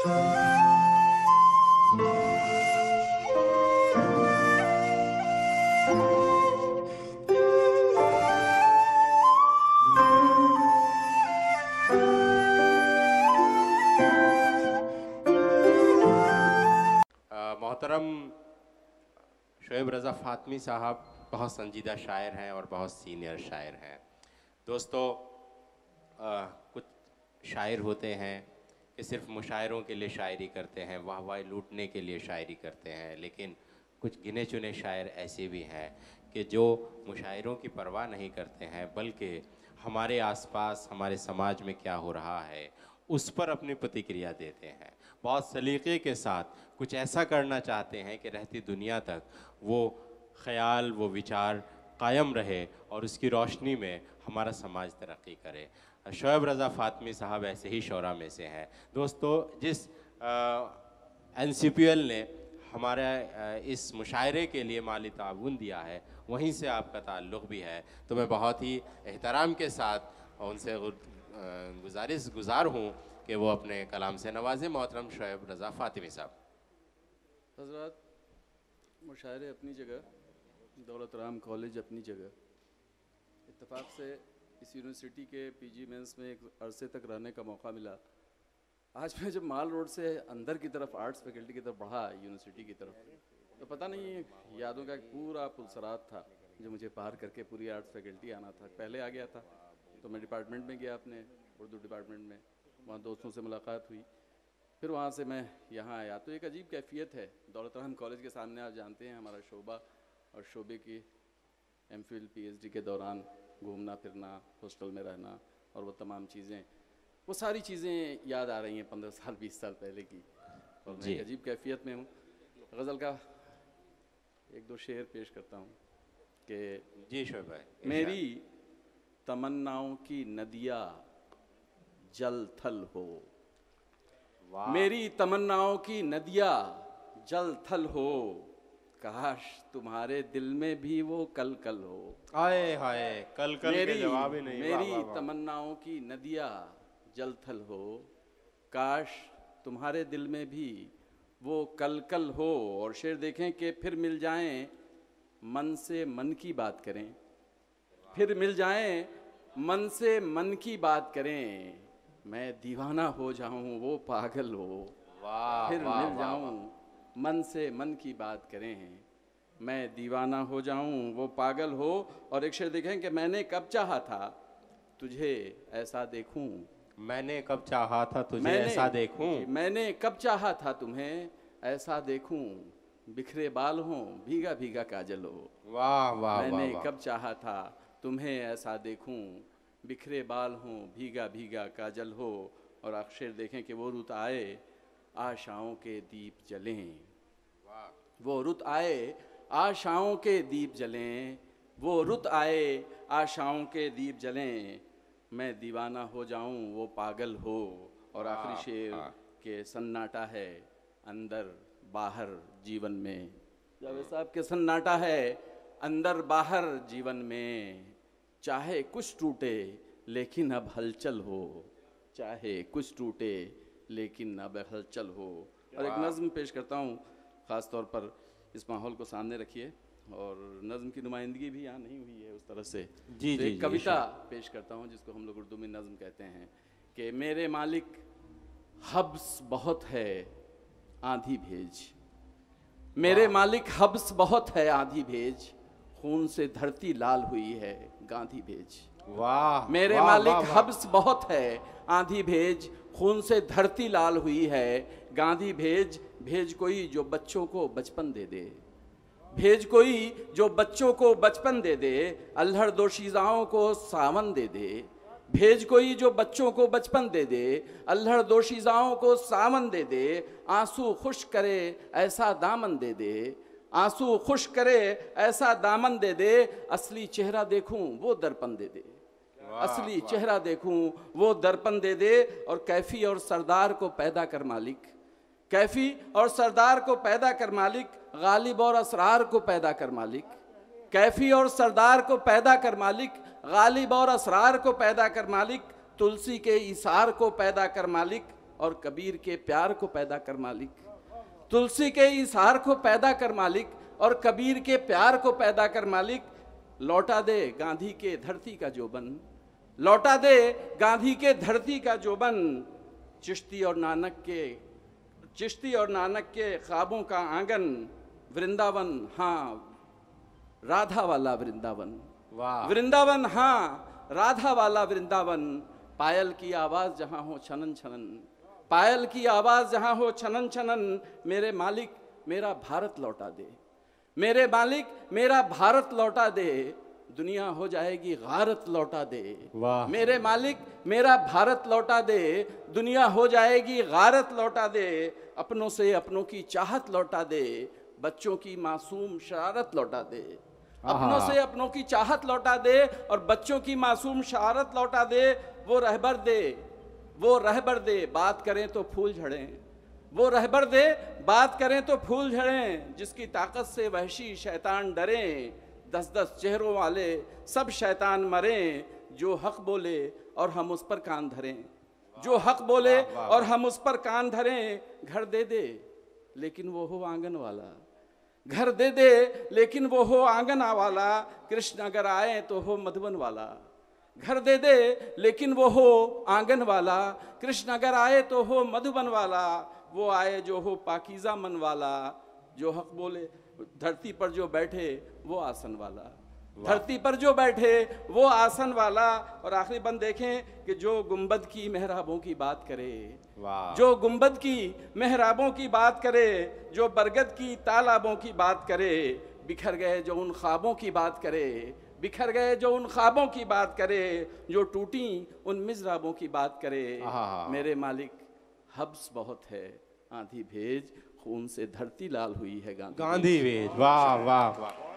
मोहतरम शोएब रज़ा फ़ातमी साहब बहुत संजीदा शायर हैं और बहुत सीनियर शायर हैं। दोस्तों, कुछ शायर होते हैं कि सिर्फ मुशायरों के लिए शायरी करते हैं, वाहवाही लूटने के लिए शायरी करते हैं, लेकिन कुछ गिने चुने शायर ऐसे भी हैं कि जो मुशायरों की परवाह नहीं करते हैं, बल्कि हमारे आसपास हमारे समाज में क्या हो रहा है उस पर अपनी प्रतिक्रिया देते हैं। बहुत सलीक़े के साथ कुछ ऐसा करना चाहते हैं कि रहती दुनिया तक वो ख़याल, वो विचार कायम रहे और उसकी रोशनी में हमारा समाज तरक्की करे। शोएब रज़ा फ़ातमी साहब ऐसे ही शोरा में से हैं। दोस्तों, जिस NCPL ने हमारे इस मुशायरे के लिए माली ताउन दिया है, वहीं से आपका ताल्लुक़ भी है, तो मैं बहुत ही एहतराम के साथ उनसे गुज़ार हूँ कि वो अपने कलाम से नवाजें। मोहतरम शोएब रज़ा फ़ातमी साहब। हज़रात, मुशायरे अपनी जगह, दौलत राम कॉलेज अपनी जगह। इत्तेफाक से इस यूनिवर्सिटी के PG मेंस में एक अरसे तक रहने का मौका मिला। आज मैं जब माल रोड से अंदर की तरफ आर्ट्स फैकल्टी की तरफ बढ़ा, यूनिवर्सिटी की तरफ, तो पता नहीं यादों का एक पूरा पुलसरात था जो मुझे पार करके पूरी आर्ट्स फैकल्टी आना था। पहले आ गया था तो मैं डिपार्टमेंट में गया, अपने उर्दू डिपार्टमेंट में, वहाँ दोस्तों से मुलाकात हुई, फिर वहाँ से मैं यहाँ आया। तो एक अजीब कैफियत है। दौलत राम कॉलेज के सामने आप जानते हैं हमारा शोबा, और शोबे की MPhil PhD के दौरान घूमना फिरना, हॉस्टल में रहना और वो तमाम चीज़ें, वो सारी चीज़ें याद आ रही हैं 15 साल 20 साल पहले की, और मैं एक अजीब कैफियत में हूँ। गज़ल का एक दो शेर पेश करता हूँ कि जी शोएब भाई। मेरी तमन्नाओं की नदिया जल थल हो, मेरी तमन्नाओं की नदिया जल थल हो, काश तुम्हारे दिल में भी वो कल कल हो। आए हाय, कल कल के जवाब ही नहीं। मेरी तमन्नाओं की नदिया जल थल हो, काश तुम्हारे दिल में भी वो कल कल हो। और शेर देखें कि फिर मिल जाएं मन से मन की बात करें, फिर मिल जाएं मन से मन की बात करें, मैं दीवाना हो जाऊं वो पागल हो। फिर मिल जाऊं मन से मन की बात करें, मैं दीवाना हो जाऊं वो पागल हो। और एक शेर देखें कि मैंने कब चाहा था तुझे ऐसा देखूं, मैंने कब चाहा था तुझे ऐसा देखूं, मैंने कब चाहा था तुम्हें ऐसा देखूं, बिखरे बाल हों भीगा भीगा काजल हो। वाह वाह। मैंने कब चाहा था तुम्हें ऐसा देखूं, बिखरे बाल हों भीगा भीगा काजल हो। और अक्षर देखें कि वो रुत आए आशाओं के दीप जलें, वो रुत आए आशाओं के दीप जलें, वो रुत आए आशाओं के दीप जलें, मैं दीवाना हो जाऊं वो पागल हो। और आखिरी शेर के सन्नाटा है अंदर बाहर जीवन में, जावेद साहब के सन्नाटा है अंदर बाहर जीवन में, चाहे कुछ टूटे लेकिन अब हलचल हो, चाहे कुछ टूटे लेकिन अब हलचल हो। और एक नज़्म पेश करता हूँ, ख़ास तौर पर इस माहौल को सामने रखिए, और नज़्म की नुमाइंदगी भी यहाँ नहीं हुई है उस तरह से। जी, तो जी, एक कविता पेश करता हूँ जिसको हम लोग उर्दू में नज़्म कहते हैं कि मेरे मालिक हब्स बहुत है आंधी भेज, मेरे मालिक हब्स बहुत है आंधी भेज, खून से धरती लाल हुई है गांधी भेज। वाह। मेरे मालिक हब्स बहुत है आंधी भेज, खून से धरती लाल हुई है गांधी भेज, भेज कोई जो बच्चों को बचपन दे दे, भेज कोई जो बच्चों को बचपन दे दे, अल्हड़ दोशीज़ाओं को सावन दे दे, भेज कोई जो बच्चों को बचपन दे दे, अल्हड़ दोशीज़ाओं को सावन दे दे, आंसू खुश करे ऐसा दामन दे दे, आंसू खुश करे ऐसा दामन दे दे, असली चेहरा देखूं वो दर्पण दे दे, असली चेहरा देखूं वो दर्पण दे दे। और कैफी और सरदार को पैदा कर मालिक, कैफी और सरदार को पैदा कर मालिक, गालिब और असरार को पैदा कर मालिक, कैफी और सरदार को पैदा कर मालिक, गालिब और असरार को पैदा कर मालिक, तुलसी के इसार को पैदा कर मालिक, और कबीर के प्यार को पैदा कर मालिक, तुलसी के इस हार को पैदा कर मालिक और कबीर के प्यार को पैदा कर मालिक। लौटा दे गांधी के धरती का जोबन, लौटा दे गांधी के धरती का जोबन। चिश्ती और नानक के ख्वाबों का आंगन, वृंदावन हाँ राधा वाला वृंदावन, वाह वृंदावन हाँ राधा वाला वृंदावन। पायल की आवाज जहां हो छनन छनन, पायल की आवाज जहां हो छनन छनन। मेरे मालिक मेरा भारत लौटा दे, मेरे मालिक मेरा भारत लौटा दे, दुनिया हो जाएगी गारत लौटा दे। वाह मेरे मालिक मेरा भारत लौटा दे, दुनिया हो जाएगी गारत लौटा दे। अपनों से अपनों की चाहत लौटा दे, बच्चों की मासूम शरारत लौटा दे। अपनों से अपनों की चाहत लौटा दे और बच्चों की मासूम शरारत लौटा दे। वो रहबर दे, वो रहबर दे, बात करें तो फूल झड़ें। वो रहबर दे, बात करें तो फूल झड़ें। जिसकी ताकत से वहशी शैतान डरें, 10-10 चेहरों वाले सब शैतान मरें। जो हक बोले और हम उस पर कान धरें, जो हक बोले और हम उस पर कान धरें। घर दे दे लेकिन वो हो आंगन वाला, घर दे दे लेकिन वो हो आंगन वाला। कृष्ण अगर आए तो हो मधुबन वाला, घर दे दे लेकिन वो हो आंगन वाला। कृष्ण अगर आए तो हो मधुबन वाला, वो आए जो हो पाकीज़ा मन वाला। जो हक बोले, धरती पर जो बैठे वो आसन वाला, धरती पर जो बैठे वो आसन वाला। और आखिरी बंद देखें कि जो गुंबद की मेहराबों की बात करे, जो गुंबद की मेहराबों की बात करे, जो बरगद की तालाबों की बात करे। बिखर गए जो उन ख्वाबों की बात करे, बिखर गए जो उन ख्वाबों की बात करे। जो टूटी उन मिज़राबों की बात करे। मेरे मालिक हब्स बहुत है, आंधी भेज, खून से धरती लाल हुई है गांधी भेज। वाह वाह वाह।